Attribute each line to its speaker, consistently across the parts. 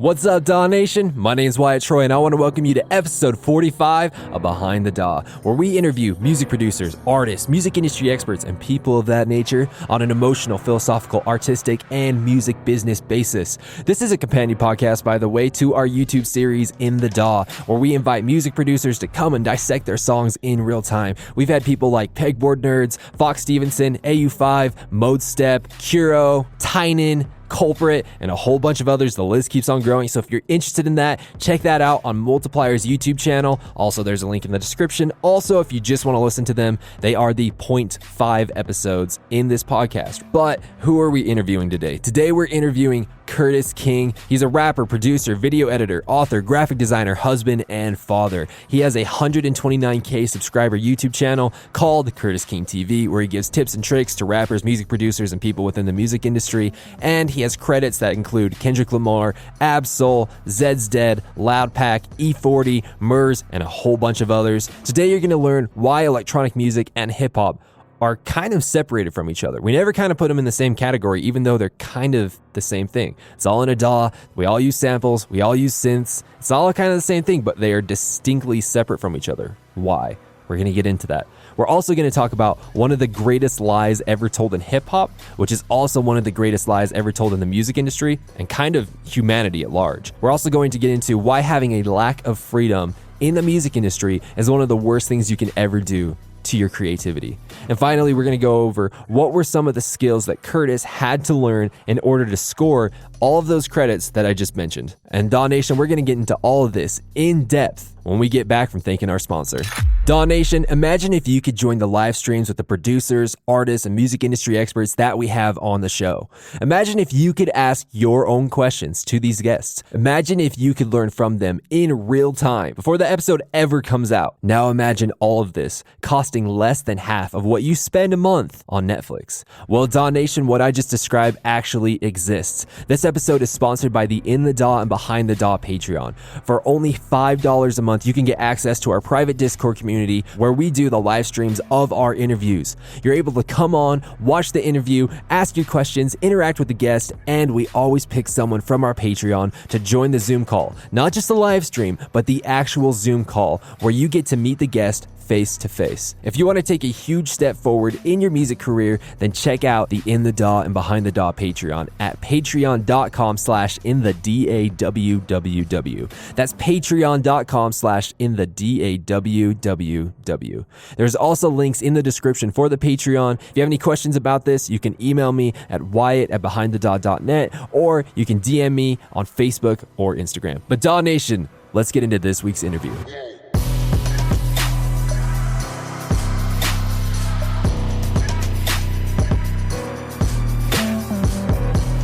Speaker 1: What's up, DAW Nation? My name is Wyatt Troy, and I want to welcome you to episode 45 of Behind the DAW, where we interview music producers, artists, music industry experts, and people of that nature on an emotional, philosophical, artistic, and music business basis. This is a companion podcast, by the way, to our YouTube series In the DAW, where we invite music producers to come and dissect their songs in real time. We've had people like Pegboard Nerds, Fox Stevenson, AU5, Mode Step, Kuro, Tynan, Culprit, and a whole bunch of others. The list keeps on growing, so if you're interested in that, check that out on Multiplier's YouTube channel. Also, there's a link in the description. Also, if you just want to listen to them, they are the 0.5 episodes in this podcast. But who are we interviewing today? Today, we're interviewing Curtis King. He's a rapper, producer, video editor, author, graphic designer, husband, and father. He has a 129K subscriber YouTube channel called Curtis King TV, where he gives tips and tricks to rappers, music producers, and people within the music industry. And he has credits that include Kendrick Lamar, Ab-Soul, Zed's Dead, Loudpack, E40, Murs, and a whole bunch of others. Today you're going to learn why electronic music and hip-hop are kind of separated from each other. We never kind of put them in the same category, even though they're kind of the same thing. It's all in a DAW. We all use samples. We all use synths. It's all kind of the same thing, but they are distinctly separate from each other. Why? We're going to get into that. We're also going to talk about one of the greatest lies ever told in hip-hop, which is also one of the greatest lies ever told in the music industry and kind of humanity at large. We're also going to get into why having a lack of freedom in the music industry is one of the worst things you can ever do to your creativity. And finally, we're going to go over what were some of the skills that Curtis had to learn in order to score all of those credits that I just mentioned. And DAW Nation, we're going to get into all of this in depth when we get back from thanking our sponsor. DAW Nation, imagine if you could join the live streams with the producers, artists, and music industry experts that we have on the show. Imagine if you could ask your own questions to these guests. Imagine if you could learn from them in real time before the episode ever comes out. Now imagine all of this costing less than half of what you spend a month on Netflix. Well, DAW Nation, what I just described actually exists. This episode is sponsored by the In the DAW and Behind the DAW Patreon. For only $5 a month, you can get access to our private Discord community where we do the live streams of our interviews. You're able to come on, watch the interview, ask your questions, interact with the guest, and we always pick someone from our Patreon to join the Zoom call. Not just the live stream, but the actual Zoom call where you get to meet the guest face to face. If you want to take a huge step forward in your music career, then check out the In the DAW and Behind the DAW Patreon at patreon.com/InTheDAWWW. That's patreon.com/InTheDAWWW. There's also links in the description for the Patreon. If you have any questions about this, you can email me at wyatt@behindthedaw.net, or you can DM me on Facebook or Instagram. But DAW Nation, let's get into this week's interview.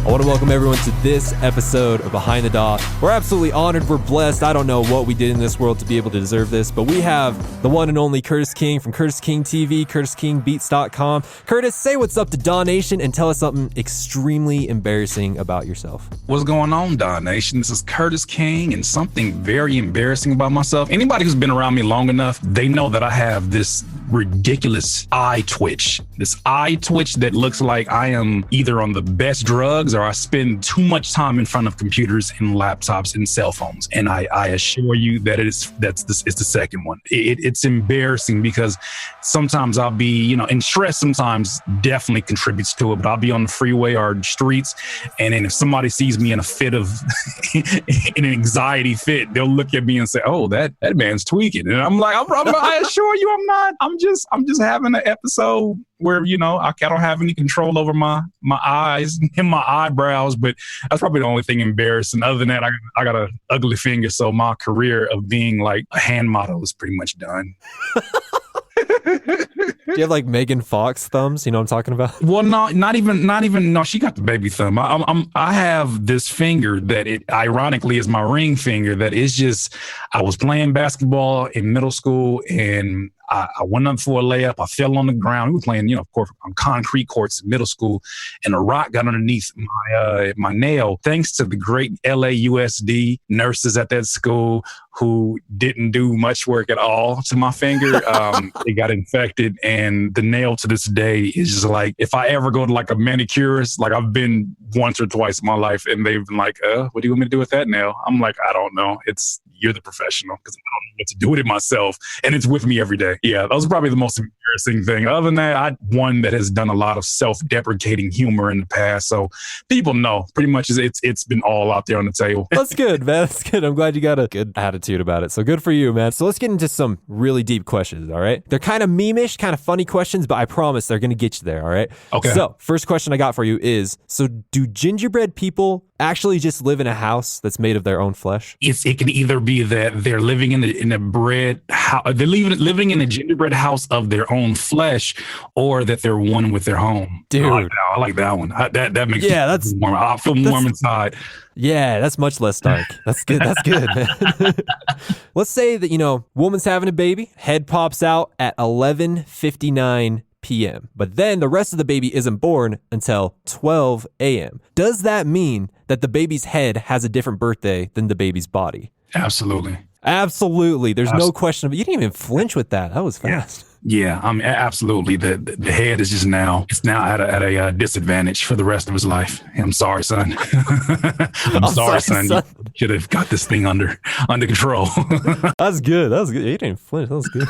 Speaker 1: I want to welcome everyone to this episode of Behind the DAW. We're absolutely honored. We're blessed. I don't know what we did in this world to be able to deserve this, but we have the one and only Curtis King from Curtis King TV, CurtisKingBeats.com. Curtis, say what's up to DAW Nation and tell us something extremely embarrassing about yourself.
Speaker 2: What's going on, DAW Nation? This is Curtis King, and something very embarrassing about myself. Anybody who's been around me long enough, they know that I have this ridiculous eye twitch. This eye twitch that looks like I am either on the best drugs or I spend too much time in front of computers and laptops and cell phones. And I assure you that it's the second one. It's embarrassing because sometimes I'll be, and stress sometimes definitely contributes to it, but I'll be on the freeway or streets. And then if somebody sees me in a fit of, in an anxiety fit, they'll look at me and say, oh, that man's tweaking. And I'm like, I assure you I'm not. I'm just having an episode where, I don't have any control over my eyes and my eyebrows, but that's probably the only thing embarrassing. Other than that, I got an ugly finger, so my career of being like a hand model is pretty much done.
Speaker 1: Do you have like Megan Fox thumbs? You know what I'm talking about?
Speaker 2: Well, no, not even. No, she got the baby thumb. I have this finger that it ironically is my ring finger. That is just. I was playing basketball in middle school and I went up for a layup. I fell on the ground. We were playing, of course, on concrete courts in middle school, and a rock got underneath my nail. Thanks to the great LAUSD nurses at that school who didn't do much work at all to my finger, it got infected, and And the nail to this day is just like, if I ever go to like a manicurist, like I've been once or twice in my life and they've been like, what do you want me to do with that nail? I'm like, I don't know. You're the professional, because I don't know what to do with it myself. And it's with me every day. Yeah, that was probably the most embarrassing thing. Other than that, one that has done a lot of self-deprecating humor in the past. So people know pretty much it's been all out there on the table.
Speaker 1: That's good, man. That's good. I'm glad you got a good attitude about it. So good for you, man. So let's get into some really deep questions, all right? They're kind of meme-ish, kind of funny questions, but I promise they're going to get you there, all right?
Speaker 2: Okay.
Speaker 1: So first question I got for you is, so do gingerbread people actually just live in a house that's made of their own flesh?
Speaker 2: It can either be that they're living in a bread house, they're living in a gingerbread house of their own flesh, or that they're one with their home.
Speaker 1: Dude,
Speaker 2: I like that one. That makes me warm. I feel warm inside.
Speaker 1: Yeah, that's much less dark. That's good. That's good, man. Let's say that, woman's having a baby, head pops out at 11:59 p.m. But then the rest of the baby isn't born until 12 a.m. Does that mean that the baby's head has a different birthday than the baby's body?
Speaker 2: Absolutely.
Speaker 1: Absolutely. There's no question. But you didn't even flinch with that. That was fast.
Speaker 2: Yeah, absolutely. The head is just now at a disadvantage for the rest of his life. I'm sorry, son. I'm sorry, son. You should have got this thing under control.
Speaker 1: That's good. That was good. You didn't flinch. That was good.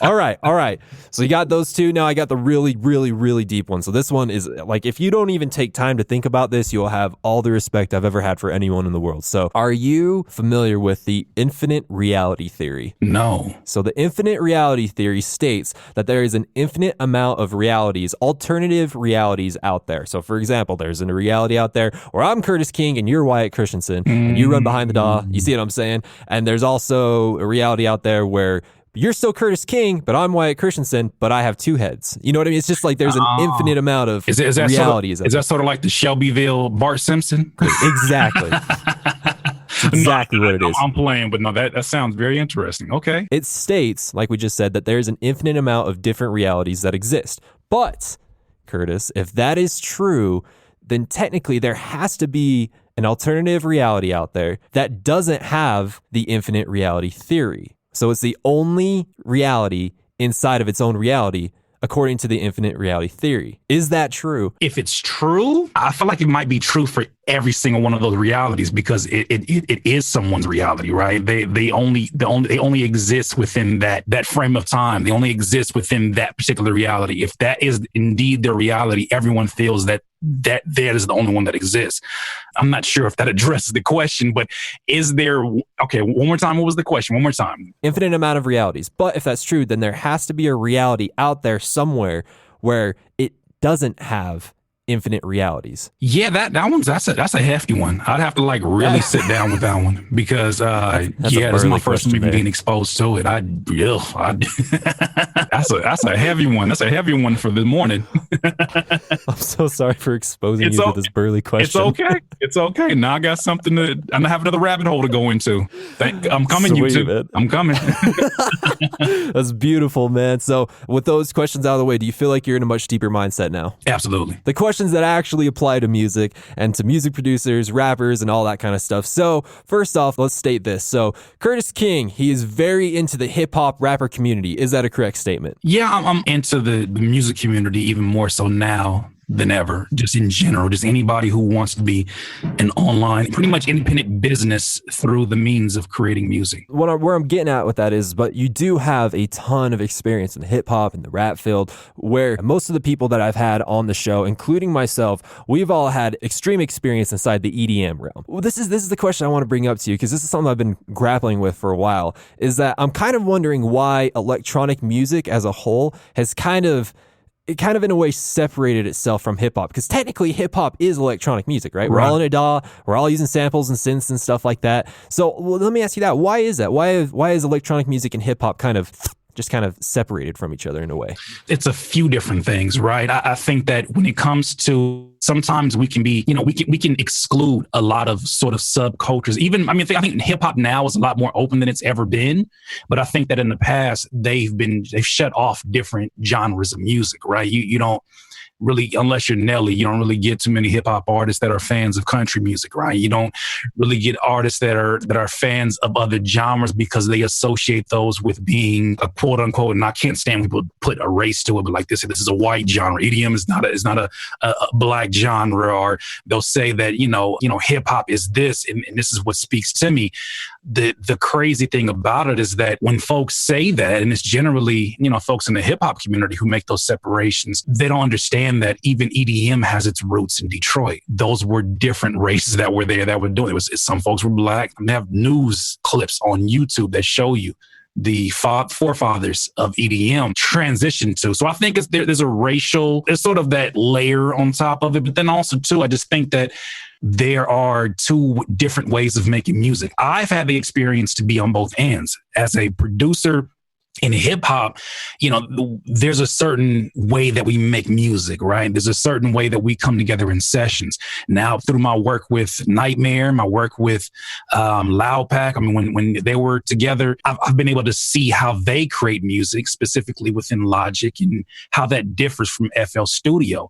Speaker 1: All right. So you got those two. Now I got the really, really, really deep one. So this one is like, if you don't even take time to think about this, you'll have all the respect I've ever had for anyone in the world. So are you familiar with the infinite reality theory?
Speaker 2: No.
Speaker 1: So the infinite reality theory states that there is an infinite amount of realities, alternative realities out there. So for example, there's a reality out there where I'm Curtis King and you're Wyatt Christensen and you run behind the DAW. You see what I'm saying? And there's also a reality out there where you're still Curtis King, but I'm Wyatt Christensen, but I have two heads. You know what I mean? It's just like there's an infinite amount of realities.
Speaker 2: Is that sort of like the Shelbyville Bart Simpson?
Speaker 1: Exactly. Exactly what it is.
Speaker 2: I'm playing, but no, that sounds very interesting. Okay.
Speaker 1: It states, like we just said, that there's an infinite amount of different realities that exist. But, Curtis, if that is true, then technically there has to be an alternative reality out there that doesn't have the infinite reality theory. So it's the only reality inside of its own reality, according to the infinite reality theory. Is that true?
Speaker 2: If it's true, I feel like it might be true for every single one of those realities, because it is someone's reality, right? They only exist within that frame of time. They only exist within that particular reality. If that is indeed their reality, everyone feels that is the only one that exists. I'm not sure if that addresses the question, but is there, okay, one more time, what was the question? One more time.
Speaker 1: Infinite amount of realities. But if that's true, then there has to be a reality out there somewhere where it doesn't have infinite realities.
Speaker 2: Yeah, that's a hefty one. I'd have to like really sit down with that one, because this is my first time even getting exposed to it. That's a heavy one. That's a heavy one for the morning.
Speaker 1: I'm so sorry for exposing you to this burly question.
Speaker 2: It's okay. Now I got something I have another rabbit hole to go into. I'm coming,
Speaker 1: Sweet,
Speaker 2: you two.
Speaker 1: Man.
Speaker 2: I'm coming.
Speaker 1: That's beautiful, man. So with those questions out of the way, do you feel like you're in a much deeper mindset now?
Speaker 2: Absolutely.
Speaker 1: The questions that actually apply to music and to music producers, rappers, and all that kind of stuff. So first off, let's state this. So Curtis King, he is very into the hip hop rapper community. Is that a correct statement?
Speaker 2: Yeah, I'm into the music community even more so now than ever, just in general. Just anybody who wants to be an online, pretty much independent business through the means of creating music.
Speaker 1: Where I'm getting at with that is, but you do have a ton of experience in hip hop and the rap field, where most of the people that I've had on the show, including myself, we've all had extreme experience inside the EDM realm. Well, this is the question I want to bring up to you, because this is something I've been grappling with for a while, is that I'm kind of wondering why electronic music as a whole has kind of in a way separated itself from hip hop, because technically hip hop is electronic music, right? We're all in a DAW, we're all using samples and synths and stuff like that. So let me ask you that. Why is that? Why is electronic music and hip hop kind of separated from each other in a way? It's
Speaker 2: a few different things, right? I think that when it comes to, sometimes we can be, we can exclude a lot of sort of subcultures. Even, I think hip hop now is a lot more open than it's ever been. But I think that in the past, they've shut off different genres of music, right? You don't, really, unless you're Nelly, you don't really get too many hip hop artists that are fans of country music, right? You don't really get artists that are fans of other genres because they associate those with being a quote unquote, and I can't stand when people put a race to it, but like this is a white genre. EDM is not a black genre, or they'll say that, hip hop is this, and this is what speaks to me. The crazy thing about it is that when folks say that, and it's generally, folks in the hip hop community who make those separations, they don't understand that even EDM has its roots in Detroit. Those were different races that were there that were doing it. Some folks were black. They have news clips on YouTube that show you the forefathers of EDM transition to. So I think there's sort of that layer on top of it. But then also too, I just think that there are two different ways of making music. I've had the experience to be on both ends. As a producer in hip hop, there's a certain way that we make music, right? There's a certain way that we come together in sessions. Now, through my work with Nightmare, my work with Loud Pack, I mean, when they were together, I've been able to see how they create music, specifically within Logic, and how that differs from FL Studio.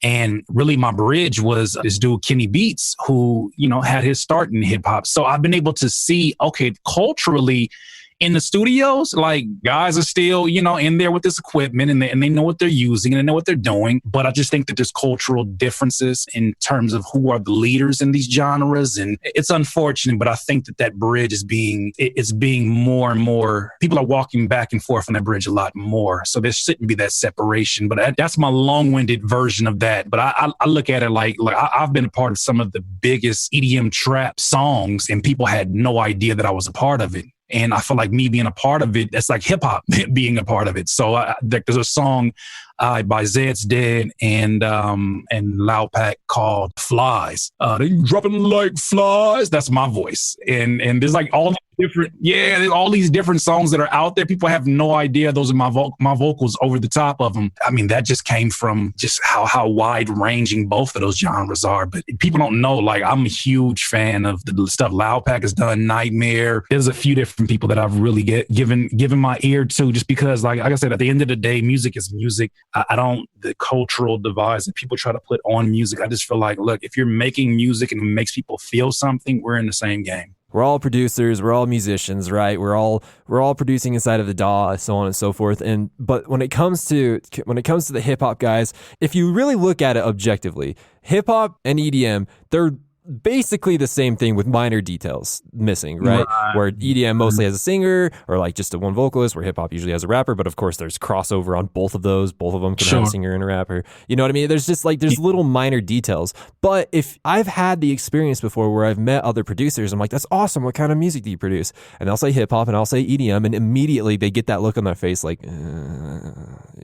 Speaker 2: And really my bridge was this dude, Kenny Beats, who, had his start in hip hop. So I've been able to see, okay, culturally in the studios, like guys are still, in there with this equipment, and they know what they're using and they know what they're doing. But I just think that there's cultural differences in terms of who are the leaders in these genres. And it's unfortunate, but I think that bridge is being more and more, people are walking back and forth on that bridge a lot more. So there shouldn't be that separation, but that's my long-winded version of that. But I look at it like I've been a part of some of the biggest EDM trap songs, and people had no idea that I was a part of it. And I feel like me being a part of it, that's like hip hop being a part of it. So there's a song by Zed's Dead and Loud Pack called Flies. They dropping like flies. That's my voice. And there's like all there's all these different songs that are out there. People have no idea those are my vocals over the top of them. I mean, that just came from just how wide ranging both of those genres are. But people don't know, like, I'm a huge fan of the stuff Loud Pack has done, Nightmare. There's a few different people that I've really given my ear to, just because, like I said, at the end of the day, music is music. The cultural divides that people try to put on music, I just feel like, look, if you're making music and it makes people feel something, we're in the same game.
Speaker 1: We're all producers, we're all musicians, right? We're all producing inside of the DAW, so on and so forth. But when it comes to the hip hop guys, if you really look at it objectively, hip hop and EDM, they're basically the same thing with minor details missing, right? Where EDM mostly has a singer or like just a one vocalist, where hip hop usually has a rapper, but of course there's crossover on both of those. Both of them can have a singer and a rapper. You know what I mean? There's just there's little minor details. But if I've had the experience before where I've met other producers, I'm like, that's awesome. What kind of music do you produce? And they'll say hip hop and I'll say EDM, and immediately they get that look on their face like, kind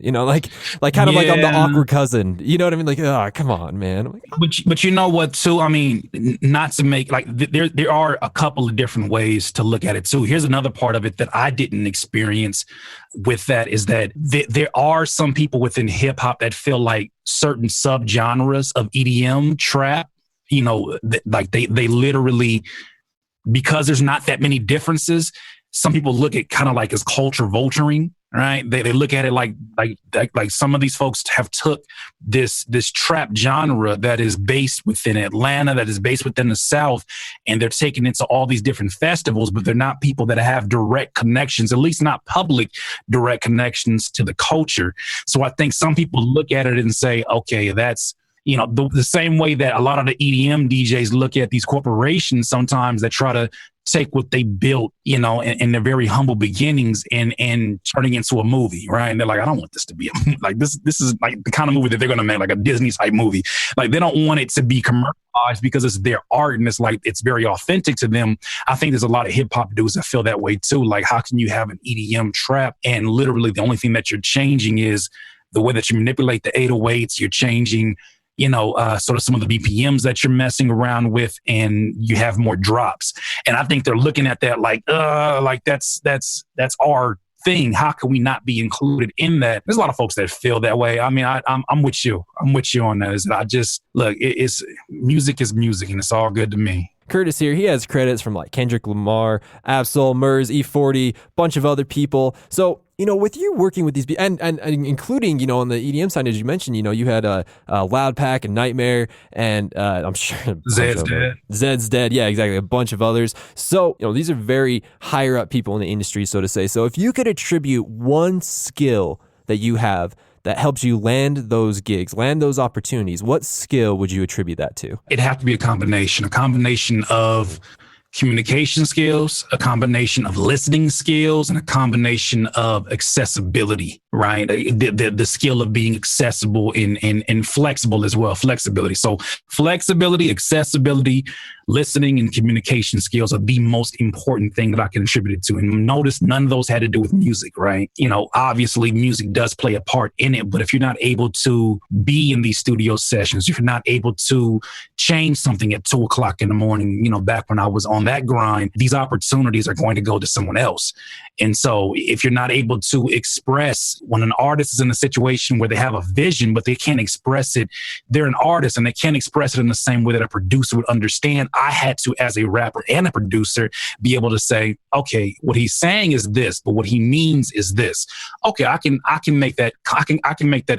Speaker 1: of like I'm the awkward cousin. You know what I mean? Like, oh, come on, man. Like, oh.
Speaker 2: But you know what, too? I mean, not to make there are a couple of different ways to look at it too. Here's another part of it that I didn't experience with that, is that there are some people within hip hop that feel like certain subgenres of EDM trap, they literally, because there's not that many differences, some people look at kind of like as culture vulturing. Right. They look at it like some of these folks have took this trap genre that is based within Atlanta, that is based within the South, and they're taking it to all these different festivals, but they're not people that have direct connections, at least not public direct connections to the culture. So I think some people look at it and say, okay, that's, the same way that a lot of the EDM DJs look at these corporations sometimes that try to take what they built, in their very humble beginnings and turning into a movie, right? And they're like, I don't want this to be like this. This is like the kind of movie that they're going to make, like a Disney type movie. Like, they don't want it to be commercialized because it's their art and it's very authentic to them. I think there's a lot of hip hop dudes that feel that way too. Like, how can you have an EDM trap and literally the only thing that you're changing is the way that you manipulate the 808s? You're changing sort of some of the BPMs that you're messing around with, and you have more drops. And I think they're looking at that like that's our thing. How can we not be included in that? There's a lot of folks that feel that way. I mean, I'm with you. I'm with you on that. Is that I just look, it's music is music, and it's all good to me.
Speaker 1: Curtis here, he has credits from like Kendrick Lamar, Absol, Murs, E40, bunch of other people. So With you working with these and including, on the EDM side, as you mentioned, you had Loud Pack and Nightmare, and I'm sure
Speaker 2: Zed's Dead.
Speaker 1: Zed's Dead. Yeah, exactly. A bunch of others. So, these are very higher up people in the industry, so to say. So if you could attribute one skill that you have that helps you land those gigs, land those opportunities, what skill would you attribute that to?
Speaker 2: It'd have to be a combination of communication skills, a combination of listening skills, and a combination of accessibility, right? The skill of being accessible and flexible as well, flexibility. So flexibility, accessibility, listening, and communication skills are the most important thing that I can attribute it to. And notice none of those had to do with music, right? Obviously music does play a part in it, but if you're not able to be in these studio sessions, if you're not able to change something at 2:00 in the morning, back when I was on that grind, these opportunities are going to go to someone else. And so if you're not able to express, when an artist is in a situation where they have a vision, but they can't express it, they're an artist and they can't express it in the same way that a producer would understand. I had to, as a rapper and a producer, be able to say, okay, what he's saying is this, but what he means is this. Okay, I can make that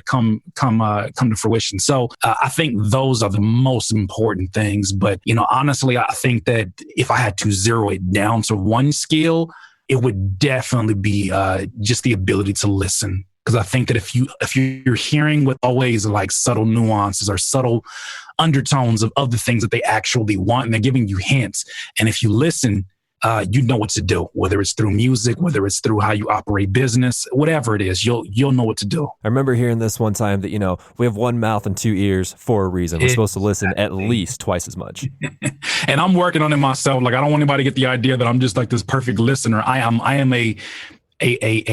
Speaker 2: come to fruition. So I think those are the most important things. But honestly, I think that if I had to zero it down to one skill, it would definitely be just the ability to listen. Because I think that if you're hearing with always like subtle nuances or subtle undertones of the things that they actually want, and they're giving you hints, and if you listen, you know what to do, whether it's through music, whether it's through how you operate business, whatever it is, you'll know what to do.
Speaker 1: I remember hearing this one time that, we have one mouth and two ears for a reason. We're supposed to listen at least twice as much.
Speaker 2: And I'm working on it myself. Like, I don't want anybody to get the idea that I'm just like this perfect listener. I am a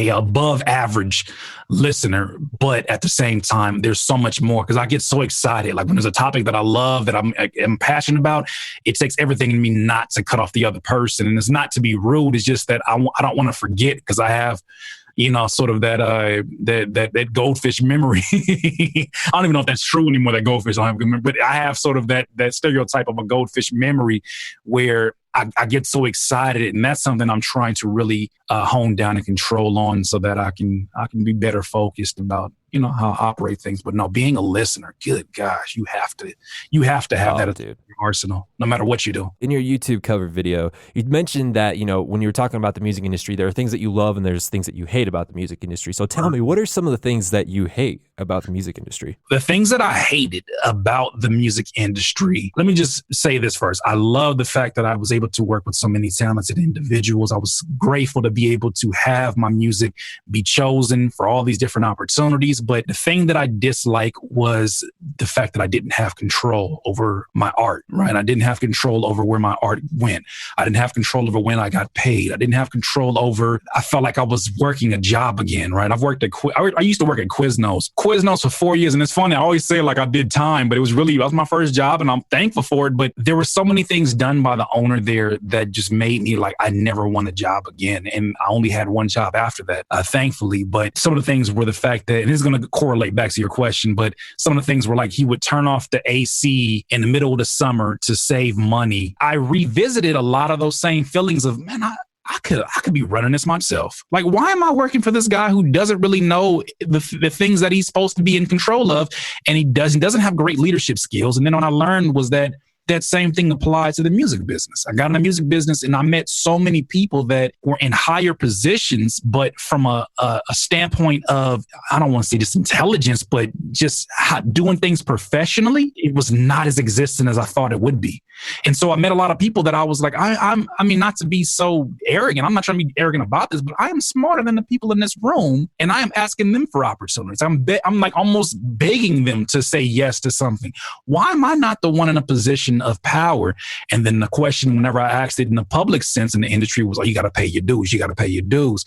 Speaker 2: above average listener, but at the same time, there's so much more because I get so excited. Like when there's a topic that I love, that I'm passionate about, it takes everything in me not to cut off the other person. And it's not to be rude. It's just that I don't want to forget, because I have, sort of that goldfish memory. I don't even know if that's true anymore, that goldfish. I don't have good memory, but I have sort of that stereotype of a goldfish memory where I get so excited, and that's something I'm trying to really hone down and control on, so that I can be better focused about how I operate things. But no, being a listener, good gosh, you have to have that in your arsenal, no matter what you do.
Speaker 1: In your YouTube cover video, you mentioned that when you were talking about the music industry, there are things that you love and there's things that you hate about the music industry. So tell me, what are some of the things that you hate about the music industry?
Speaker 2: The things that I hated about the music industry, let me just say this first. I love the fact that I was able to work with so many talented individuals. I was grateful to be able to have my music be chosen for all these different opportunities. But the thing that I dislike was the fact that I didn't have control over my art, right? I didn't have control over where my art went. I didn't have control over when I got paid. I didn't have control over, I felt like I was working a job again, right? I used to work at Quiznos for 4 years. And it's funny, I always say like I did time, but that was my first job and I'm thankful for it. But there were so many things done by the owner there that just made me like, I never want a job again. And I only had one job after that, thankfully. But some of the things were the fact that, and this is going to correlate back to your question, but some of the things were like, he would turn off the AC in the middle of the summer to save money. I revisited a lot of those same feelings of, man, I could be running this myself. Like, why am I working for this guy who doesn't really know the things that he's supposed to be in control of? And he doesn't have great leadership skills. And then what I learned was that same thing applies to the music business. I got in the music business and I met so many people that were in higher positions, but from a standpoint of, I don't want to say just intelligence, but just doing things professionally, it was not as existent as I thought it would be. And so I met a lot of people that I was like, I mean, not to be so arrogant. I'm not trying to be arrogant about this, but I am smarter than the people in this room. And I am asking them for opportunities. I'm like almost begging them to say yes to something. Why am I not the one in a position of power? And then the question, whenever I asked it in the public sense in the industry, was, oh, you got to pay your dues. You got to pay your dues.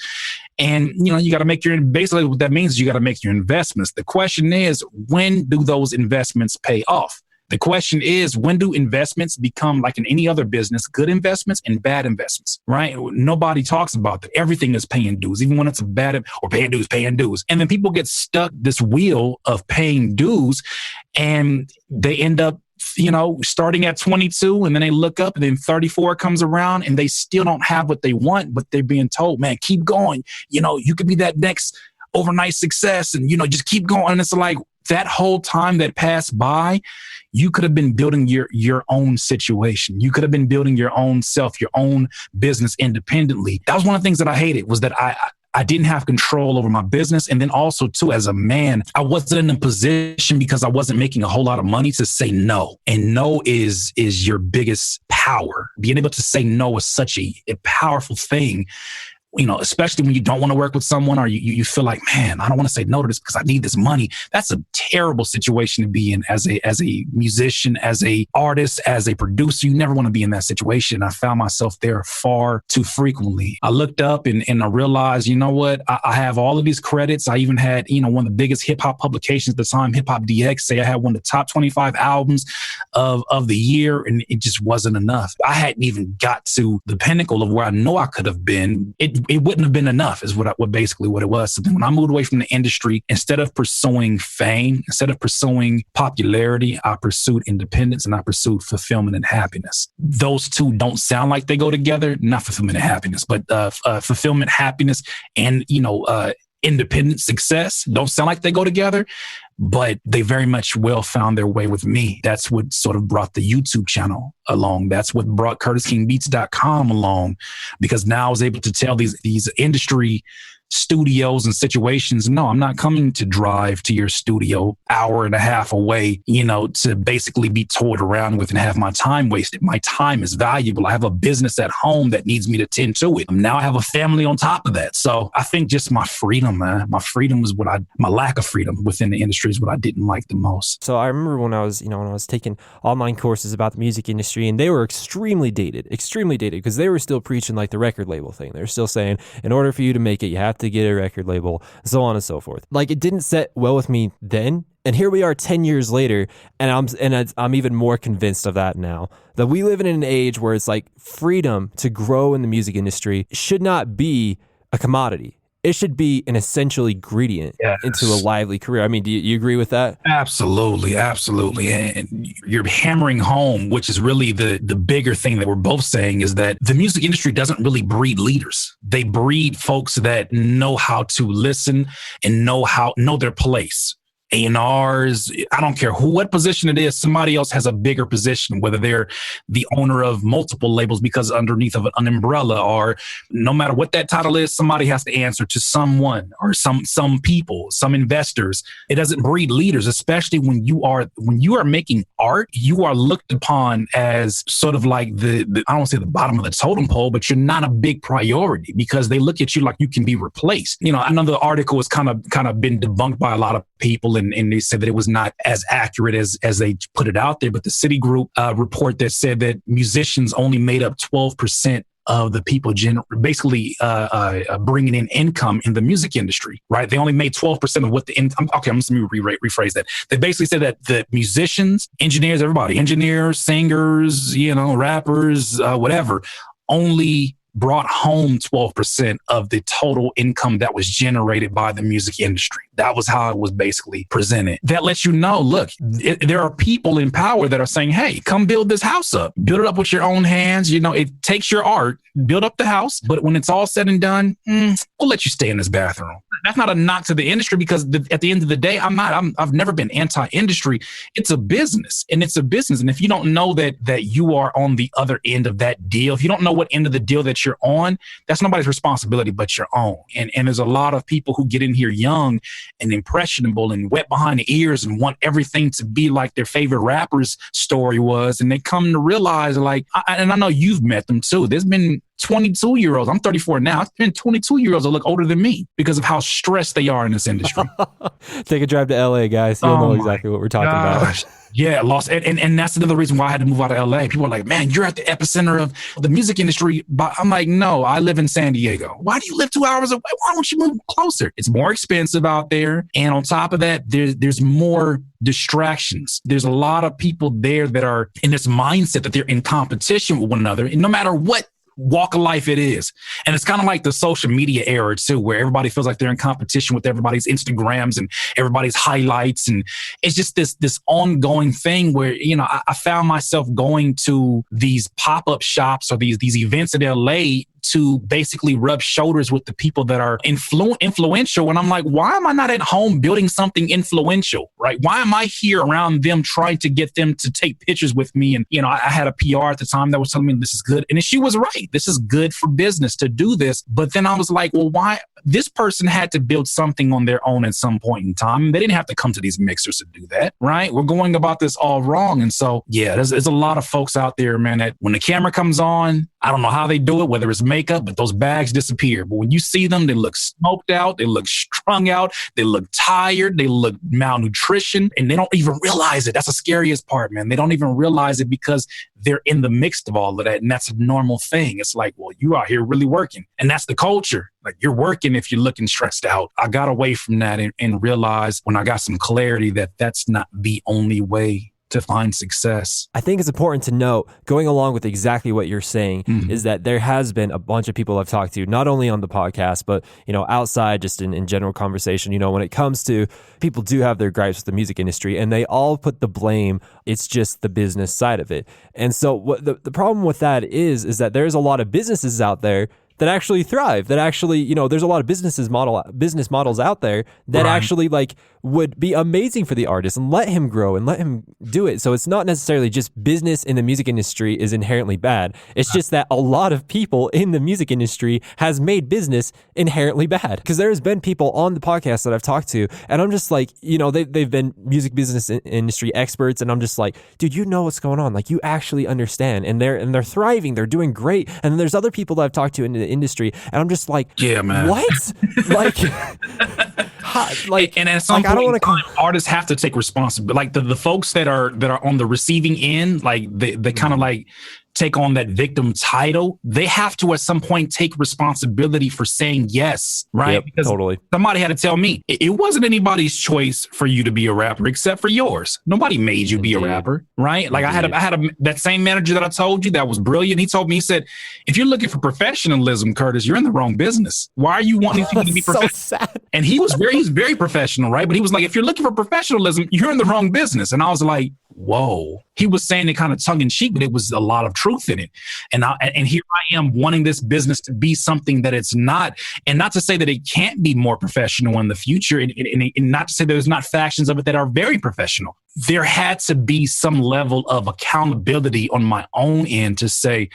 Speaker 2: And, you got to make basically what that means is you got to make your investments. The question is, when do those investments pay off? The question is, when do investments become, like in any other business, good investments and bad investments, right? Nobody talks about that. Everything is paying dues, even when it's a bad, or paying dues. And then people get stuck this wheel of paying dues and they end up starting at 22, and then they look up and then 34 comes around and they still don't have what they want, but they're being told, man, keep going. You could be that next overnight success and, just keep going. And it's like that whole time that passed by, you could have been building your own situation. You could have been building your own self, your own business independently. That was one of the things that I hated, was that I didn't have control over my business. And then also too, as a man, I wasn't in a position, because I wasn't making a whole lot of money, to say no. And no is your biggest power. Being able to say no is such a powerful thing. Especially when you don't want to work with someone, or you feel like, man, I don't want to say no to this because I need this money. That's a terrible situation to be in as a musician, as a artist, as a producer. You never want to be in that situation. I found myself there far too frequently. I looked up and I realized, you know what? I have all of these credits. I even had, one of the biggest hip hop publications at the time, Hip Hop DX, say I had one of the top 25 albums of the year, and it just wasn't enough. I hadn't even got to the pinnacle of where I know I could have been. It wouldn't have been enough, is what basically what it was. So then when I moved away from the industry, instead of pursuing fame, instead of pursuing popularity, I pursued independence and I pursued fulfillment and happiness. Those two don't sound like they go together, not fulfillment and happiness, but fulfillment, happiness, and, independent success don't sound like they go together, but they very much well found their way with me. That's what sort of brought the YouTube channel along. That's what brought CurtisKingBeats.com along, because now I was able to tell these industry studios and situations, no, I'm not coming to drive to your studio hour and a half away, to basically be toyed around with and have my time wasted. My time is valuable. I have a business at home that needs me to tend to it. Now I have a family on top of that. So I think just my freedom, man, my freedom was my lack of freedom within the industry is what I didn't like the most.
Speaker 1: So I remember when I was taking online courses about the music industry, and they were extremely dated, because they were still preaching like the record label thing. They're still saying, in order for you to make it, you have to get a record label, so on and so forth. Like, it didn't set well with me then, and here we are 10 years later, and I'm even more convinced of that now, that we live in an age where it's like freedom to grow in the music industry should not be a commodity. It should be an essential ingredient into a lively career. I mean, do you agree with that?
Speaker 2: Absolutely. Absolutely. And you're hammering home, which is really the bigger thing that we're both saying, is that the music industry doesn't really breed leaders. They breed folks that know how to listen and know their place. A&Rs, I don't care what position it is, somebody else has a bigger position, whether they're the owner of multiple labels because underneath of an umbrella, or no matter what that title is, somebody has to answer to someone or some people, some investors. It doesn't breed leaders, especially when you are making art. You are looked upon as sort of like the I don't want to say the bottom of the totem pole, but you're not a big priority because they look at you like you can be replaced. I know the article has kind of been debunked by a lot of people, and they said that it was not as accurate as they put it out there. But the Citigroup report that said that musicians only made up 12% of the people basically bringing in income in the music industry, right? They only made 12% of what the income. Okay, I'm just going to rephrase that. They basically said that the musicians, engineers, everybody, engineers, singers, rappers, whatever, only brought home 12% of the total income that was generated by the music industry. That was how it was basically presented. That lets you know, look, there are people in power that are saying, hey, come build this house up. Build it up with your own hands. It takes your art, build up the house. But when it's all said and done, we'll let you stay in this bathroom. That's not a knock to the industry, because at the end of the day, I've never been anti-industry. It's a business, and it's a business. And if you don't know that you are on the other end of that deal, if you don't know what end of the deal that you're on, that's nobody's responsibility but your own. And there's a lot of people who get in here young and impressionable and wet behind the ears and want everything to be like their favorite rapper's story was. And they come to realize, and I know you've met them too. There's been 22-year-olds. I'm 34 now. It's been 22-years-olds that look older than me because of how stressed they are in this industry.
Speaker 1: Take a drive to LA, guys. You'll know exactly what we're talking about.
Speaker 2: Yeah, lost. And that's another reason why I had to move out of LA. People are like, man, you're at the epicenter of the music industry. But I'm like, no, I live in San Diego. Why do you live 2 hours away? Why don't you move closer? It's more expensive out there. And on top of that, there's more distractions. There's a lot of people there that are in this mindset that they're in competition with one another. And no matter what walk of life it is. And it's kind of like the social media era too, where everybody feels like they're in competition with everybody's Instagrams and everybody's highlights. And it's just this ongoing thing where, I found myself going to these pop-up shops or these events in LA to basically rub shoulders with the people that are influential. And I'm like, why am I not at home building something influential, right? Why am I here around them trying to get them to take pictures with me? And, I had a PR at the time that was telling me this is good. And she was right. This is good for business to do this. But then I was like, well, why? This person had to build something on their own at some point in time. They didn't have to come to these mixers to do that, right? We're going about this all wrong. And so, yeah, there's a lot of folks out there, man, that when the camera comes on, I don't know how they do it, whether it's makeup, but those bags disappear. But when you see them, they look smoked out, they look strung out, they look tired, they look malnutrition, and they don't even realize it. That's the scariest part, man. They don't even realize it because they're in the mix of all of that. And that's a normal thing. It's like, well, you out here really working. And that's the culture. Like, you're working if you're looking stressed out. I got away from that and realized when I got some clarity that that's not the only way to find success.
Speaker 1: I think it's important to note, going along with exactly what you're saying, is that there has been a bunch of people I've talked to, not only on the podcast, but, outside just in general conversation, when it comes to people do have their gripes with the music industry and they all put the blame. It's just the business side of it. And so what the problem with that is that there's a lot of businesses out there that actually thrive, that actually, there's a lot of business models out there that actually would be amazing for the artist and let him grow and let him do it. So it's not necessarily just business in the music industry is inherently bad. It's just that a lot of people in the music industry has made business inherently bad. Because there's been people on the podcast that I've talked to, and I'm just like, they've been music business industry experts, and I'm just like, dude, you know what's going on. Like, you actually understand, and they're thriving, they're doing great. And then there's other people that I've talked to in the industry, and I'm just like, yeah, man, what?
Speaker 2: And at some point, I don't want to. Artists have to take responsibility. Like the folks that are on the receiving end, like they kind of like take on that victim title. They have to at some point take responsibility for saying yes, right?
Speaker 1: Yep,
Speaker 2: because
Speaker 1: totally.
Speaker 2: Somebody had to tell me it wasn't anybody's choice for you to be a rapper except for yours. Nobody made you be a rapper, right? Like I had that same manager that I told you that was brilliant. He told me, he said, if you're looking for professionalism, Curtis, you're in the wrong business. Why are you wanting people to be professional? So sad. And he's very professional, right? But he was like, if you're looking for professionalism, you're in the wrong business. And I was like, whoa. He was saying it kind of tongue in cheek, but it was a lot of truth in it. And here I am wanting this business to be something that it's not. And not to say that it can't be more professional in the future, and not to say there's not factions of it that are very professional. There had to be some level of accountability on my own end to say,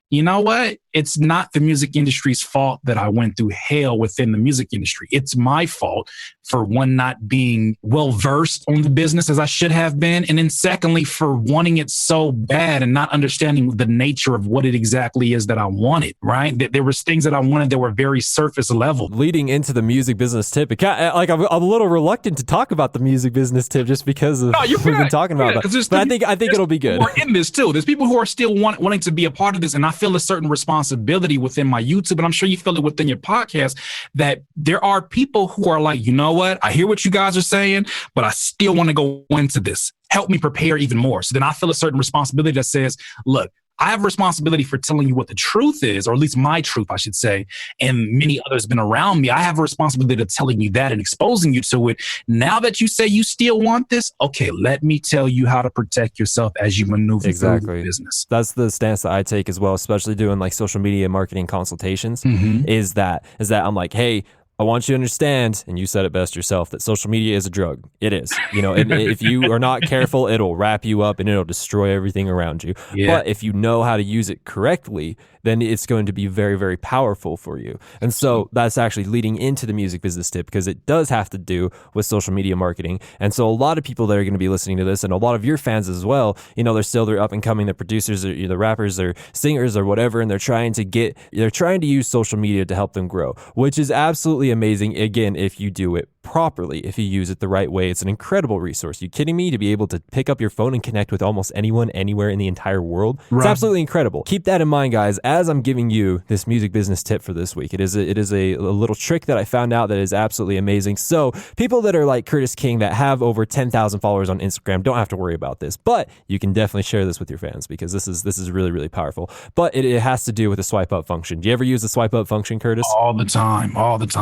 Speaker 2: you know what? It's not the music industry's fault that I went through hell within the music industry. It's my fault for one, not being well versed on the business as I should have been. And then secondly, for wanting it so bad and not understanding the nature of what it exactly is that I wanted, right? There was things that I wanted that were very surface level.
Speaker 1: Leading into the music business tip, I'm a little reluctant to talk about the music business tip just because of what we've been talking about. But I think it'll be good.
Speaker 2: We're in this too. There's people who are still wanting to be a part of this. And I feel a certain responsibility within my YouTube, and I'm sure you feel it within your podcast, that there are people who are like, you know what? I hear what you guys are saying, but I still want to go into this. Help me prepare even more. So then I feel a certain responsibility that says, look, I have a responsibility for telling you what the truth is, or at least my truth, I should say. And many others been around me. I have a responsibility to telling you that and exposing you to it. Now that you say you still want this, okay, let me tell you how to protect yourself as you maneuver through the business.
Speaker 1: That's the stance that I take as well, especially doing like social media marketing consultations, is that I'm like, hey, I want you to understand, and you said it best yourself, that social media is a drug. It is. And if you are not careful, it'll wrap you up and it'll destroy everything around you. Yeah. But if you know how to use it correctly, then it's going to be very, very powerful for you. And so that's actually leading into the music business tip, because it does have to do with social media marketing. And so a lot of people that are going to be listening to this, and a lot of your fans as well, they're up and coming, the producers or the rappers or singers or whatever, and they're trying to use social media to help them grow, which is absolutely amazing, again, if you do it properly if you use it the right way. It's an incredible resource. You kidding me? To be able to pick up your phone and connect with almost anyone, anywhere in the entire world. It's absolutely incredible. Keep that in mind, guys, as I'm giving you this music business tip for this week. It is a little trick that I found out that is absolutely amazing. So people that are like Curtis King that have over 10,000 followers on Instagram don't have to worry about this, but you can definitely share this with your fans because this is really, really powerful. But it has to do with the swipe up function. Do you ever use the swipe up function, Curtis?
Speaker 2: All the time.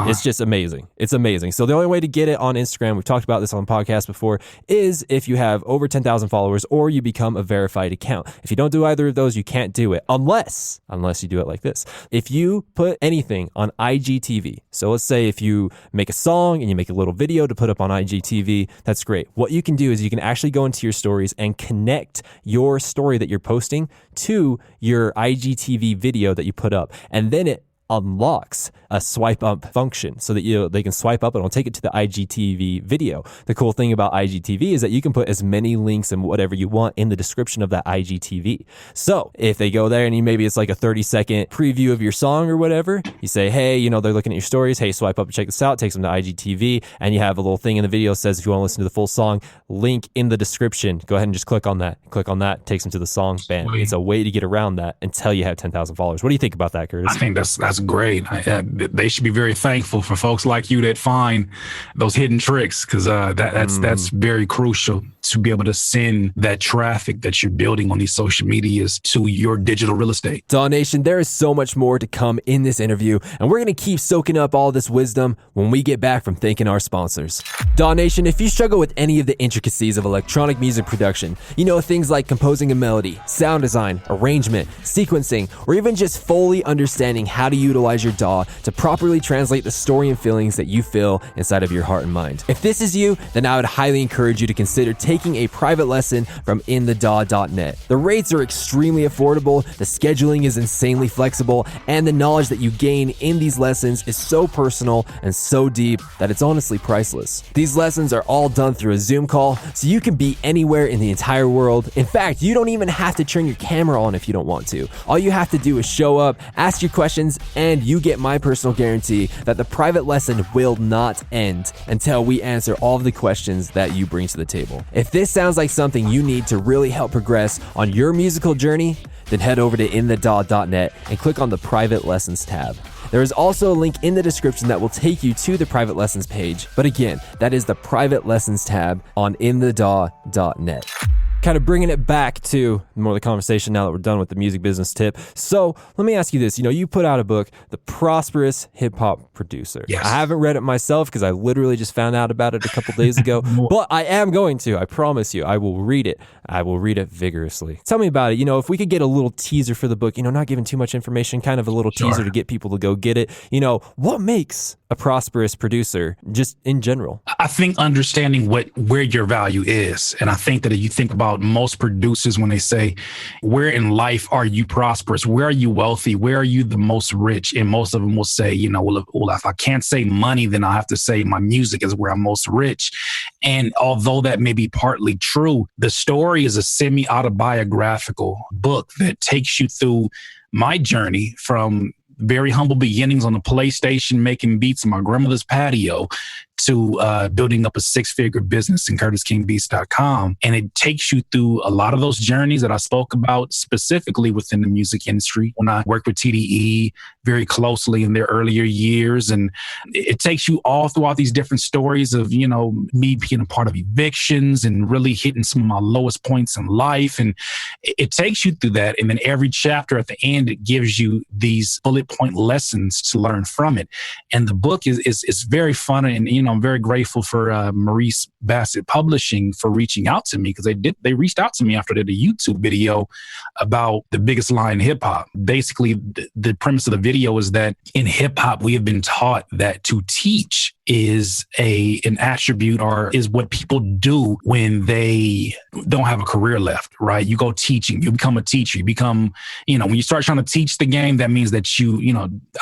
Speaker 1: It's just amazing. It's amazing. So the only way to get it on Instagram, we've talked about this on the podcast before, is if you have over 10,000 followers or you become a verified account. If you don't do either of those, you can't do it unless you do it like this. If you put anything on IGTV, so let's say if you make a song and you make a little video to put up on IGTV, that's great. What you can do is you can actually go into your stories and connect your story that you're posting to your IGTV video that you put up. And then it unlocks a swipe up function so that they can swipe up and it'll take it to the IGTV video. The cool thing about IGTV is that you can put as many links and whatever you want in the description of that IGTV. So if they go there and maybe it's like a 30-second preview of your song or whatever, you say, hey, they're looking at your stories. Hey, swipe up and check this out. Takes them to IGTV, and you have a little thing in the video that says if you want to listen to the full song, link in the description. Go ahead and just click on that. Click on that. Takes them to the song. Bam.
Speaker 2: Sweet.
Speaker 1: It's a way to get around that until you have 10,000 followers. What do you think about that, Curtis?
Speaker 2: I think that's great. They should be very thankful for folks like you that find those hidden tricks, because that's very crucial to be able to send that traffic that you're building on these social medias to your digital real estate.
Speaker 1: DAW Nation, there is so much more to come in this interview, and we're going to keep soaking up all this wisdom when we get back from thanking our sponsors. DAW Nation, if you struggle with any of the intricacies of electronic music production, things like composing a melody, sound design, arrangement, sequencing, or even just fully understanding how to utilize your DAW to properly translate the story and feelings that you feel inside of your heart and mind. If this is you, then I would highly encourage you to consider taking a private lesson from inthedaw.net. The rates are extremely affordable, the scheduling is insanely flexible, and the knowledge that you gain in these lessons is so personal and so deep that it's honestly priceless. These lessons are all done through a Zoom call, so you can be anywhere in the entire world. In fact, you don't even have to turn your camera on if you don't want to. All you have to do is show up, ask your questions, and you get my personal guarantee that the private lesson will not end until we answer all of the questions that you bring to the table. If this sounds like something you need to really help progress on your musical journey, then head over to inthedaw.net and click on the private lessons tab. There is also a link in the description that will take you to the private lessons page. But again, that is the private lessons tab on inthedaw.net. Kind of bringing it back to more of the conversation now that we're done with the music business tip. So let me ask you this. You put out a book, The Prosperous Hip Hop Producer.
Speaker 2: Yes.
Speaker 1: I haven't read it myself because I literally just found out about it a couple days ago, but I am going to. I promise you, I will read it. I will read it vigorously. Tell me about it. If we could get a little teaser for the book, not giving too much information, kind of a little teaser to get people to go get it. What makes a prosperous producer just in general?
Speaker 2: I think understanding where your value is. And I think that if you think about most producers, when they say, where in life are you prosperous? Where are you wealthy? Where are you the most rich? And most of them will say, well, if I can't say money, then I have to say my music is where I'm most rich. And although that may be partly true, the story is a semi-autobiographical book that takes you through my journey from very humble beginnings on the PlayStation, making beats in my grandmother's patio, to building up a 6-figure business in CurtisKingBeats.com. And it takes you through a lot of those journeys that I spoke about specifically within the music industry when I worked with TDE very closely in their earlier years. And it takes you all throughout these different stories of, me being a part of evictions and really hitting some of my lowest points in life. And it takes you through that. And then every chapter at the end, it gives you these bullet point lessons to learn from it. And the book is very fun. And, I'm very grateful for Maurice Bassett Publishing for reaching out to me, because they reached out to me after they did a YouTube video about the biggest lie in hip hop. Basically, the premise of the video is that in hip hop, we have been taught that to teach is an attribute or is what people do when they don't have a career left, right? You go teaching, you become a teacher, you become, when you start trying to teach the game, that means that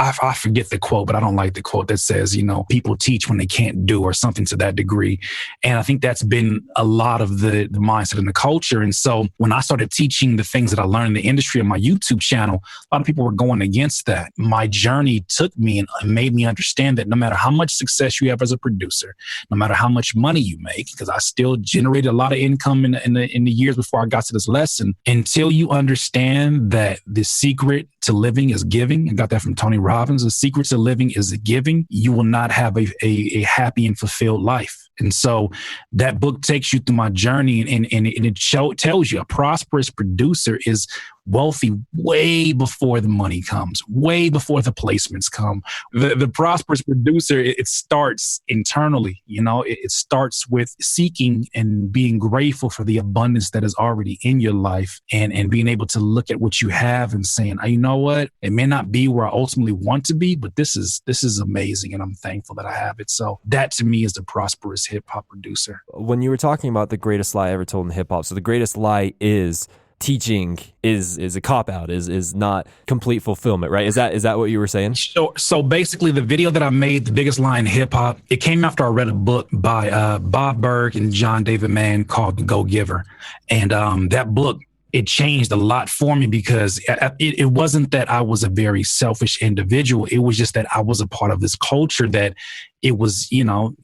Speaker 2: I forget the quote, but I don't like the quote that says, people teach when they can't do, or something to that degree. And I think that's been a lot of the mindset and the culture. And so when I started teaching the things that I learned in the industry on my YouTube channel, a lot of people were going against that. my journey took me and made me understand that no matter how much success you have as a producer, no matter how much money you make, because I still generated a lot of income in the years before I got to this lesson, until you understand that the secret to living is giving. I got that from Tony Robbins. The secret to living is giving. You will not have a happy and fulfilled life. And so that book takes you through my journey, and it tells you a prosperous producer is wealthy way before the money comes, way before the placements come. The prosperous producer, it starts internally. It starts with seeking and being grateful for the abundance that is already in your life, and being able to look at what you have and saying, you know what, it may not be where I ultimately want to be, but this is amazing, and I'm thankful that I have it. So that to me is the prosperous hip hop producer.
Speaker 1: When you were talking about the greatest lie ever told in hip hop, so the greatest lie is teaching is a cop-out, is not complete fulfillment, right? Is that what you were saying?
Speaker 2: So basically the video that I made, The Biggest Lie in Hip Hop, it came after I read a book by Bob Berg and John David Mann called The Go-Giver. And that book, it changed a lot for me, because it wasn't that I was a very selfish individual. It was just that I was a part of this culture that it was,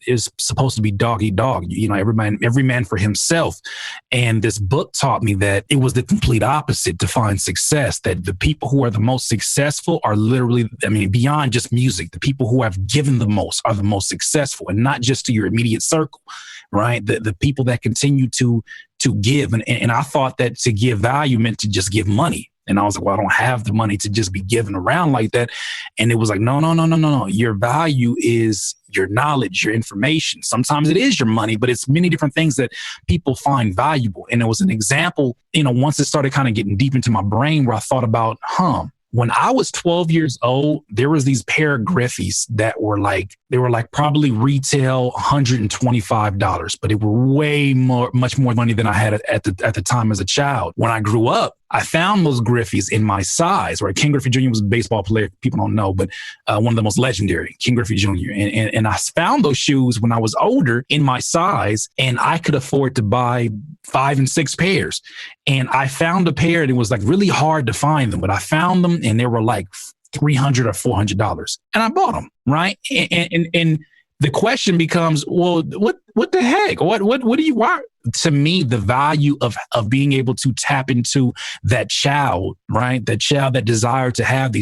Speaker 2: is supposed to be dog eat dog, every man for himself. And this book taught me that it was the complete opposite to find success, that the people who are the most successful are literally, beyond just music, the people who have given the most are the most successful, and not just to your immediate circle, right? The people that continue to give. And I thought that to give value meant to just give money. And I was like, well, I don't have the money to just be given around like that. And it was like, no. Your value is your knowledge, your information. Sometimes it is your money, but it's many different things that people find valuable. And it was an example, once it started kind of getting deep into my brain, where I thought about, when I was 12 years old, there was these pair of Griffies that were like probably retail $125, but it were much more money than I had at the time as a child. When I grew up, I found those Griffies in my size, right? Ken Griffey Jr. was a baseball player. People don't know, but one of the most legendary, Ken Griffey Jr. And I found those shoes when I was older in my size, and I could afford to buy 5 and 6 pairs. And I found a pair, and it was like really hard to find them, but I found them, and they were like $300 or $400, and I bought them, right? And the question becomes, well, what the heck? What do you want? To me, the value of being able to tap into that child, right? That child that desired to have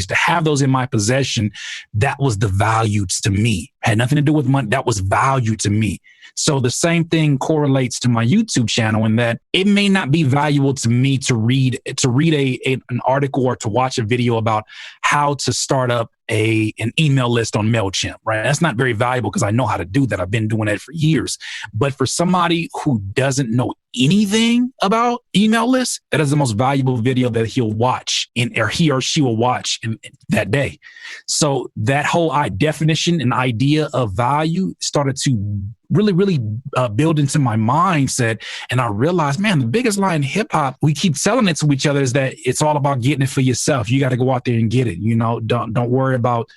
Speaker 2: those in my possession, that was the value to me. Had nothing to do with money. That was value to me. So the same thing correlates to my YouTube channel, in that it may not be valuable to me to read an article or to watch a video about how to start up an email list on MailChimp, right? That's not very valuable, because I know how to do that. I've been doing that for years. But for somebody who doesn't know anything about email lists, that is the most valuable video that he'll watch or he or she will watch in that day. So that whole definition and idea of value started to really build into my mindset. And I realized, man, the biggest lie in hip hop, we keep selling it to each other, is that it's all about getting it for yourself. You got to go out there and get it. Don't worry about,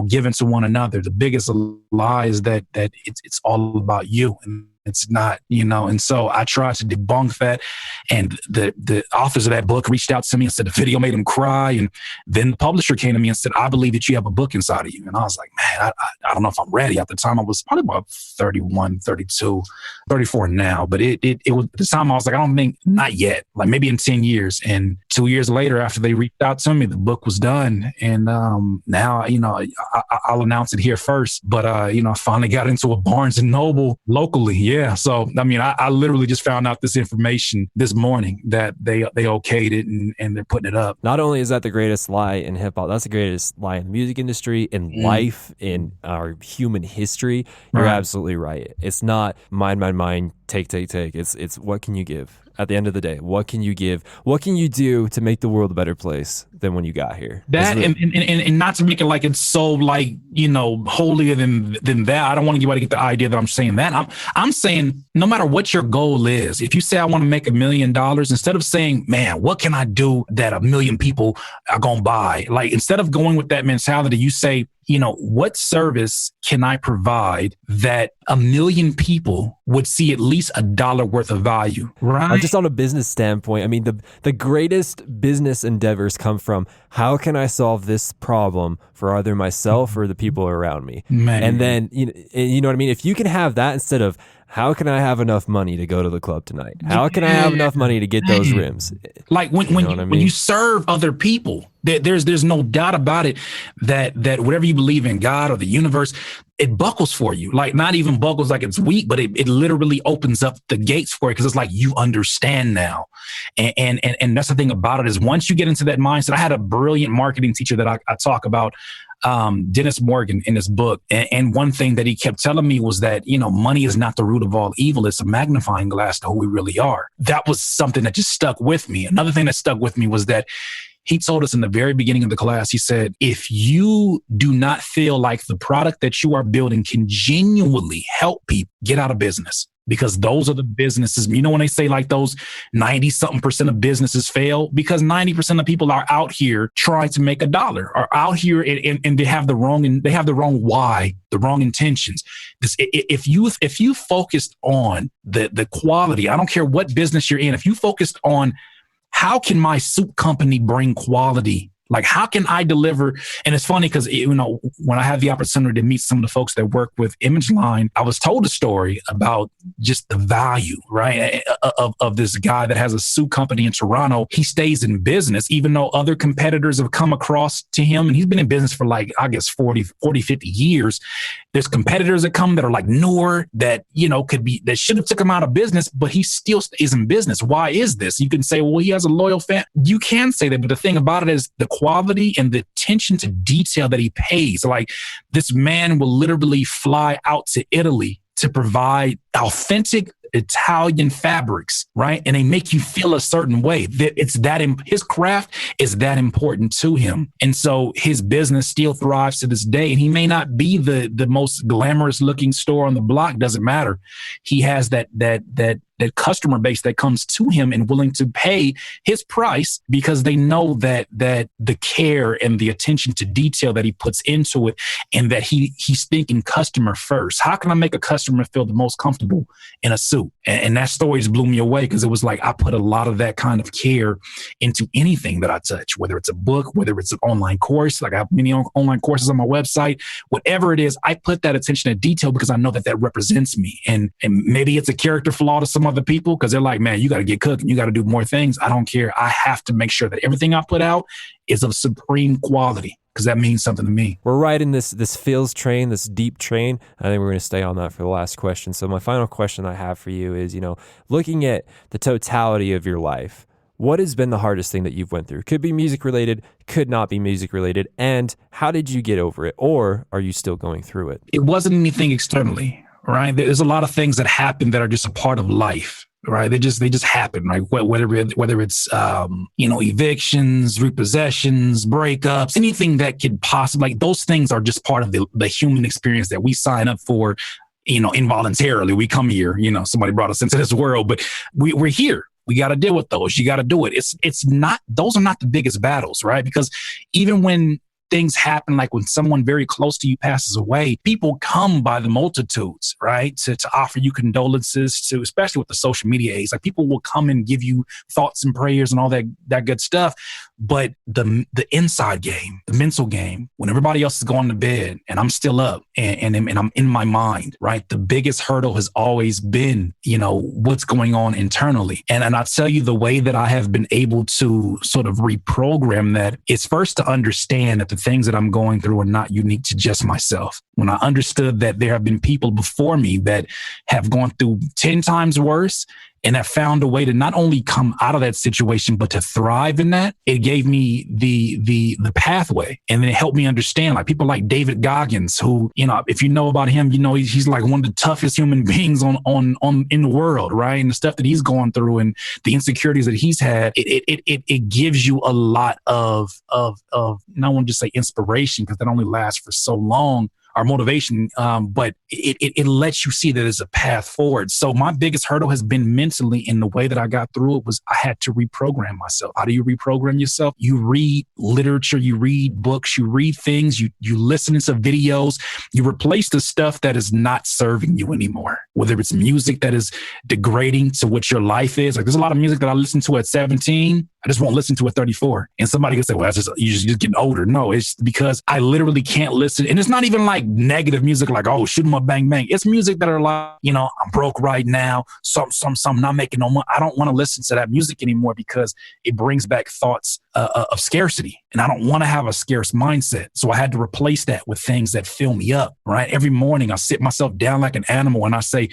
Speaker 2: giving to one another. The biggest lie is that it's all about you. And it's not, and so I tried to debunk that. And the authors of that book reached out to me and said the video made them cry. And then the publisher came to me and said, I believe that you have a book inside of you. And I was like, man, I don't know if I'm ready. At the time, I was probably about 31, 32, 34 now. But it was, at the time, I was like, I don't think, not yet, like maybe in 10 years. And 2 years later, after they reached out to me, the book was done. And now, I'll announce it here first. But, I finally got into a Barnes and Noble locally. Yeah. So, I literally just found out this information this morning that they okayed it and they're putting it up.
Speaker 1: Not only is that the greatest lie in hip hop, that's the greatest lie in the music industry, in life, in our human history. You're absolutely right. It's not mine, take. It's what can you give? At the end of the day, what can you give? What can you do to make the world a better place than when you got here?
Speaker 2: That and not to make it like it's so like, holier than that. I don't want anybody to get the idea that I'm saying that. I'm saying no matter what your goal is, if you say I want to make $1 million, instead of saying, man, what can I do that 1 million people are going to buy? Like, instead of going with that mentality, you say, what service can I provide that 1 million people would see at least $1 worth of value, right?
Speaker 1: just on a business standpoint, I mean, the greatest business endeavors come from how can I solve this problem for either myself or the people around me?
Speaker 2: Man.
Speaker 1: And then, you know what I mean? If you can have that instead of how can I have enough money to go to the club tonight? How can I have enough money to get those rims?
Speaker 2: Like when you serve other people, there's no doubt about it that whatever you believe in, God or the universe, it buckles for you. Like not even buckles like it's weak, but it literally opens up the gates for it because it's like you understand now. And that's the thing about it is once you get into that mindset, I had a brilliant marketing teacher that I talk about, Dennis Morgan, in his book. And one thing that he kept telling me was that, money is not the root of all evil. It's a magnifying glass to who we really are. That was something that just stuck with me. Another thing that stuck with me was that he told us in the very beginning of the class, he said, if you do not feel like the product that you are building can genuinely help people, get out of business. Because those are the businesses, when they say like those 90-something% of businesses fail, because 90% of people are out here trying to make $1, are out here and they have the wrong why, the wrong intentions. If you focused on the quality, I don't care what business you're in, if you focused on how can my soup company bring quality? Like, how can I deliver? And it's funny because, when I had the opportunity to meet some of the folks that work with Image Line, I was told a story about just the value, right, of this guy that has a soup company in Toronto. He stays in business, even though other competitors have come across to him. And he's been in business for 50 years. There's competitors that come that are like newer that, that should have took him out of business, but he still stays in business. Why is this? You can say, well, he has a loyal fan. You can say that, but the thing about it is the quality and the attention to detail that he pays. Like this man will literally fly out to Italy to provide authentic Italian fabrics, right? And they make you feel a certain way. That his craft is that important to him. And so his business still thrives to this day. And he may not be the most glamorous looking store on the block, doesn't matter. He has that customer base that comes to him and willing to pay his price because they know that the care and the attention to detail that he puts into it, and that he's thinking customer first. How can I make a customer feel the most comfortable in a suit? And that story just blew me away because it was like I put a lot of that kind of care into anything that I touch, whether it's a book, whether it's an online course. Like I have many online courses on my website, whatever it is, I put that attention to detail because I know that represents me. And maybe it's a character flaw to some other people because they're like, man, you got to get cooking. You got to do more things. I don't care. I have to make sure that everything I put out is of supreme quality because that means something to me.
Speaker 1: We're riding this feels train, this deep train. I think we're going to stay on that for the last question. So my final question I have for you is, looking at the totality of your life, what has been the hardest thing that you've went through? Could be music related, could not be music related. And how did you get over it? Or are you still going through it?
Speaker 2: It wasn't anything externally, right? There's a lot of things that happen that are just a part of life. Right. They just happen, right? Whether it's, evictions, repossessions, breakups, anything that could possibly, like those things are just part of the human experience that we sign up for, involuntarily. We come here, somebody brought us into this world, but we're here. We got to deal with those. You got to do it. It's not, those are not the biggest battles, right? Because even when things happen, like when someone very close to you passes away, people come by the multitudes, right? To offer you condolences, especially with the social media age. Like people will come and give you thoughts and prayers and all that good stuff. But the inside game, the mental game, when everybody else is going to bed and I'm still up and I'm in my mind, right? The biggest hurdle has always been, what's going on internally. And I tell you, the way that I have been able to sort of reprogram that is first to understand that the things that I'm going through are not unique to just myself. When I understood that there have been people before me that have gone through 10 times worse and have found a way to not only come out of that situation, but to thrive in that, it gave me the pathway. And then it helped me understand, like people like David Goggins, who, if you know about him, he's like one of the toughest human beings on in the world, right? And the stuff that he's going through and the insecurities that he's had, it gives you a lot of I don't want to just say inspiration because that only lasts for so long, our motivation, but it lets you see that there's a path forward. So my biggest hurdle has been mentally, in the way that I got through it was I had to reprogram myself. How do you reprogram yourself? You read literature, you read books, you read things, you listen to videos, you replace the stuff that is not serving you anymore whether it's music that is degrading to what your life is. Like there's a lot of music that I listened to at 17. I just won't listen to at 34. And somebody can say, well, you're just getting older. No, it's because I literally can't listen. And it's not even like negative music, like, oh, shoot 'em up, bang, bang. It's music that are like, I'm broke right now. Some, not making no money. I don't want to listen to that music anymore because it brings back thoughts of scarcity. And I don't want to have a scarce mindset. So I had to replace that with things that fill me up, right? Every morning I sit myself down like an animal and I say,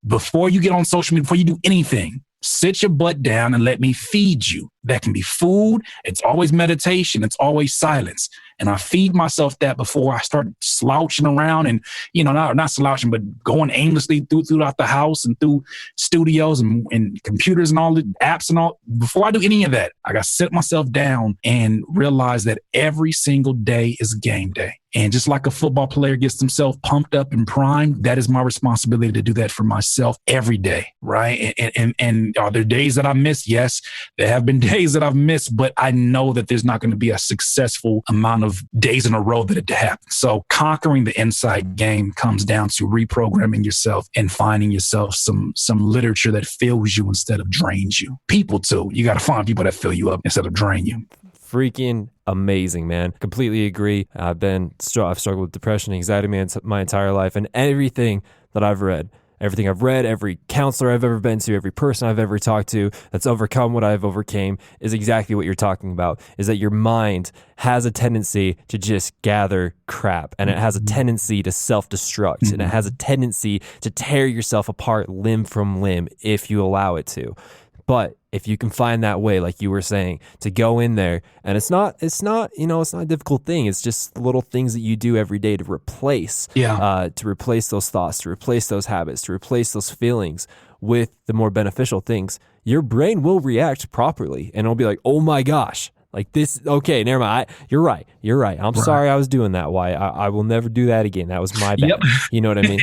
Speaker 2: before you get on social media, before you do anything, sit your butt down and let me feed you. That can be food. It's always meditation. It's always silence. And I feed myself that before I start slouching around and, not slouching, but going aimlessly throughout the house and through studios and computers and all the apps and all. Before I do any of that, I got to sit myself down and realize that every single day is game day. And just like a football player gets himself pumped up and primed, that is my responsibility to do that for myself every day, right? And are there days that I miss? Yes, there have been days that I've missed, but I know that there's not going to be a successful amount of days in a row that it happens. So conquering the inside game comes down to reprogramming yourself and finding yourself some literature that fills you instead of drains you. People too. You got to find people that fill you up instead of drain you.
Speaker 1: Freaking amazing, man. Completely agree. I've struggled with depression, anxiety my entire life, and everything I've read, every counselor I've ever been to, every person I've ever talked to that's overcome what I've overcame is exactly what you're talking about, is that your mind has a tendency to just gather crap, and it has a tendency to self-destruct, and it has a tendency to tear yourself apart limb from limb if you allow it to. But if you can find that way, like you were saying, to go in there, and it's not a difficult thing. It's just little things that you do every day to replace those thoughts, to replace those habits, to replace those feelings with the more beneficial things. Your brain will react properly, and it'll be like, oh my gosh, like this. Okay, never mind. You're right. I'm sorry I was doing that. Why? I will never do that again. That was my bad. Yep. You know what I mean?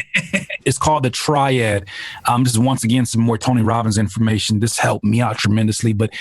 Speaker 2: It's called the triad. Just once again, some more Tony Robbins information. This helped me out tremendously, but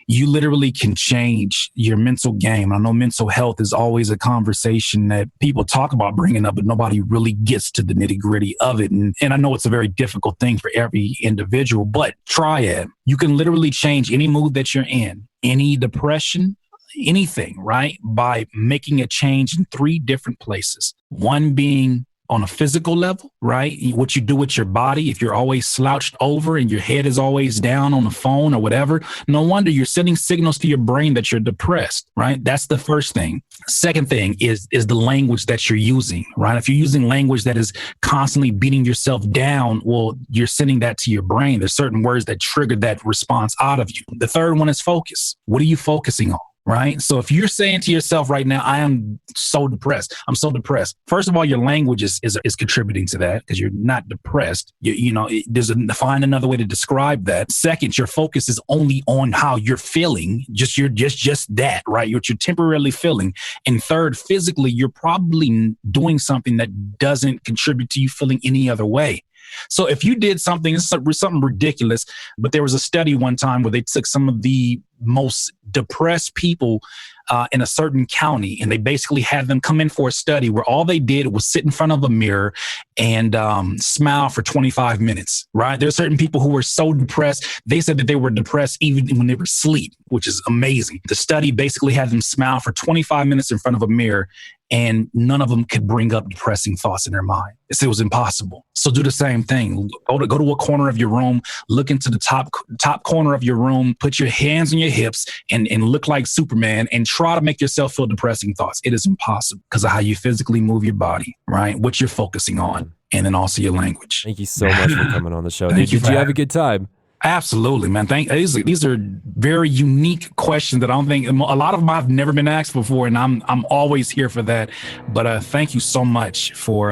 Speaker 2: you literally can change your mental game. I know mental health is always a conversation that people talk about bringing up, but nobody really gets to the nitty gritty of it. And I know it's a very difficult thing for every individual, but triad, you can literally change any mood that you're in, any depression, anything, right? By making a change in 3 different places. One being on a physical level, right? What you do with your body. If you're always slouched over and your head is always down on the phone or whatever, no wonder you're sending signals to your brain that you're depressed, right? That's the first thing. Second thing is the language that you're using, right? If you're using language that is constantly beating yourself down, well, you're sending that to your brain. There's certain words that trigger that response out of you. The third one is focus. What are you focusing on? Right. So if you're saying to yourself right now, I am so depressed. I'm so depressed. First of all, your language is contributing to that because you're not depressed. Find another way to describe that. Second, your focus is only on how you're feeling. Just that, right? You're temporarily feeling. And third, physically, you're probably doing something that doesn't contribute to you feeling any other way. So if you did something ridiculous, but there was a study one time where they took some of the most depressed people in a certain county, and they basically had them come in for a study where all they did was sit in front of a mirror and smile for 25 minutes, right? There are certain people who were so depressed, they said that they were depressed even when they were asleep, which is amazing. The study basically had them smile for 25 minutes in front of a mirror, and none of them could bring up depressing thoughts in their mind. It was impossible. So do the same thing. Go to a corner of your room, look into the top corner of your room, put your hands on your hips and look like Superman and try to make yourself feel depressing thoughts. It is impossible because of how you physically move your body, right? What you're focusing on, and then also your language.
Speaker 1: Thank you so much for coming on the show. Did you have a good time?
Speaker 2: Absolutely, man. These are very unique questions that I don't think a lot of them I've never been asked before, and I'm always here for that. But thank you so much for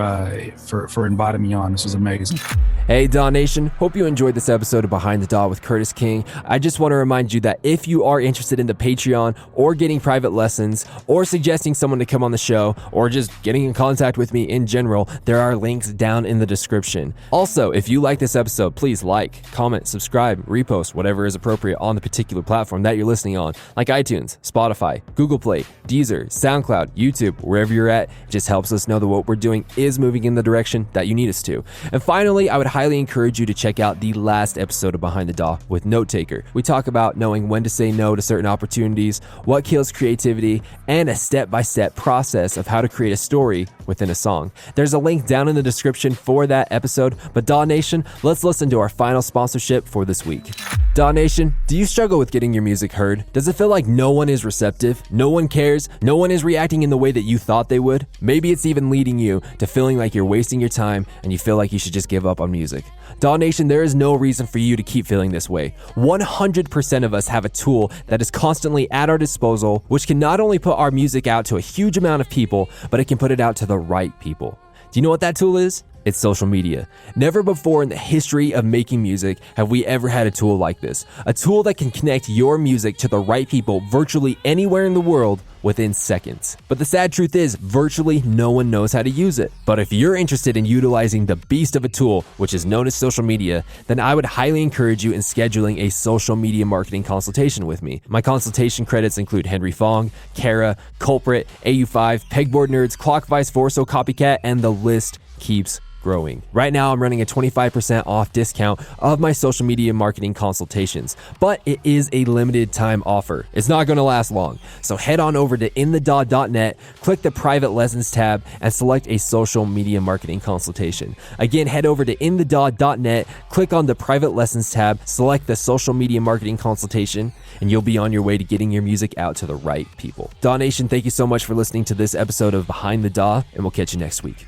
Speaker 2: inviting me on. This was amazing.
Speaker 1: Hey, DAW Nation. Hope you enjoyed this episode of Behind the DAW with Curtis King. I just want to remind you that if you are interested in the Patreon or getting private lessons or suggesting someone to come on the show or just getting in contact with me in general, there are links down in the description. Also, if you like this episode, please like, comment, subscribe, subscribe, repost, whatever is appropriate on the particular platform that you're listening on, like iTunes, Spotify, Google Play, Deezer, SoundCloud, YouTube, wherever you're at. It just helps us know that what we're doing is moving in the direction that you need us to. And finally, I would highly encourage you to check out the last episode of Behind the DAW with Note Taker. We talk about knowing when to say no to certain opportunities, what kills creativity, and a step-by-step process of how to create a story within a song. There's a link down in the description for that episode. But DAW Nation, let's listen to our final sponsorship for this week. DAW Nation, do you struggle with getting your music heard? Does it feel like no one is receptive? No one cares? No one is reacting in the way that you thought they would? Maybe it's even leading you to feeling like you're wasting your time and you feel like you should just give up on music. DAW Nation, there is no reason for you to keep feeling this way. 100% of us have a tool that is constantly at our disposal, which can not only put our music out to a huge amount of people, but it can put it out to the right people. Do you know what that tool is? It's social media. Never before in the history of making music have we ever had a tool like this. A tool that can connect your music to the right people virtually anywhere in the world within seconds. But the sad truth is, virtually no one knows how to use it. But if you're interested in utilizing the beast of a tool, which is known as social media, then I would highly encourage you in scheduling a social media marketing consultation with me. My consultation credits include Henry Fong, Kara, Culprit, AU5, Pegboard Nerds, Clockvice, Forso, Copycat, and the list keeps growing. Right now, I'm running a 25% off discount of my social media marketing consultations, but it is a limited time offer. It's not going to last long. So head on over to inthedaw.net, click the private lessons tab, and select a social media marketing consultation. Again, head over to inthedaw.net, click on the private lessons tab, select the social media marketing consultation, and you'll be on your way to getting your music out to the right people. DAW Nation, thank you so much for listening to this episode of Behind the DAW, and we'll catch you next week.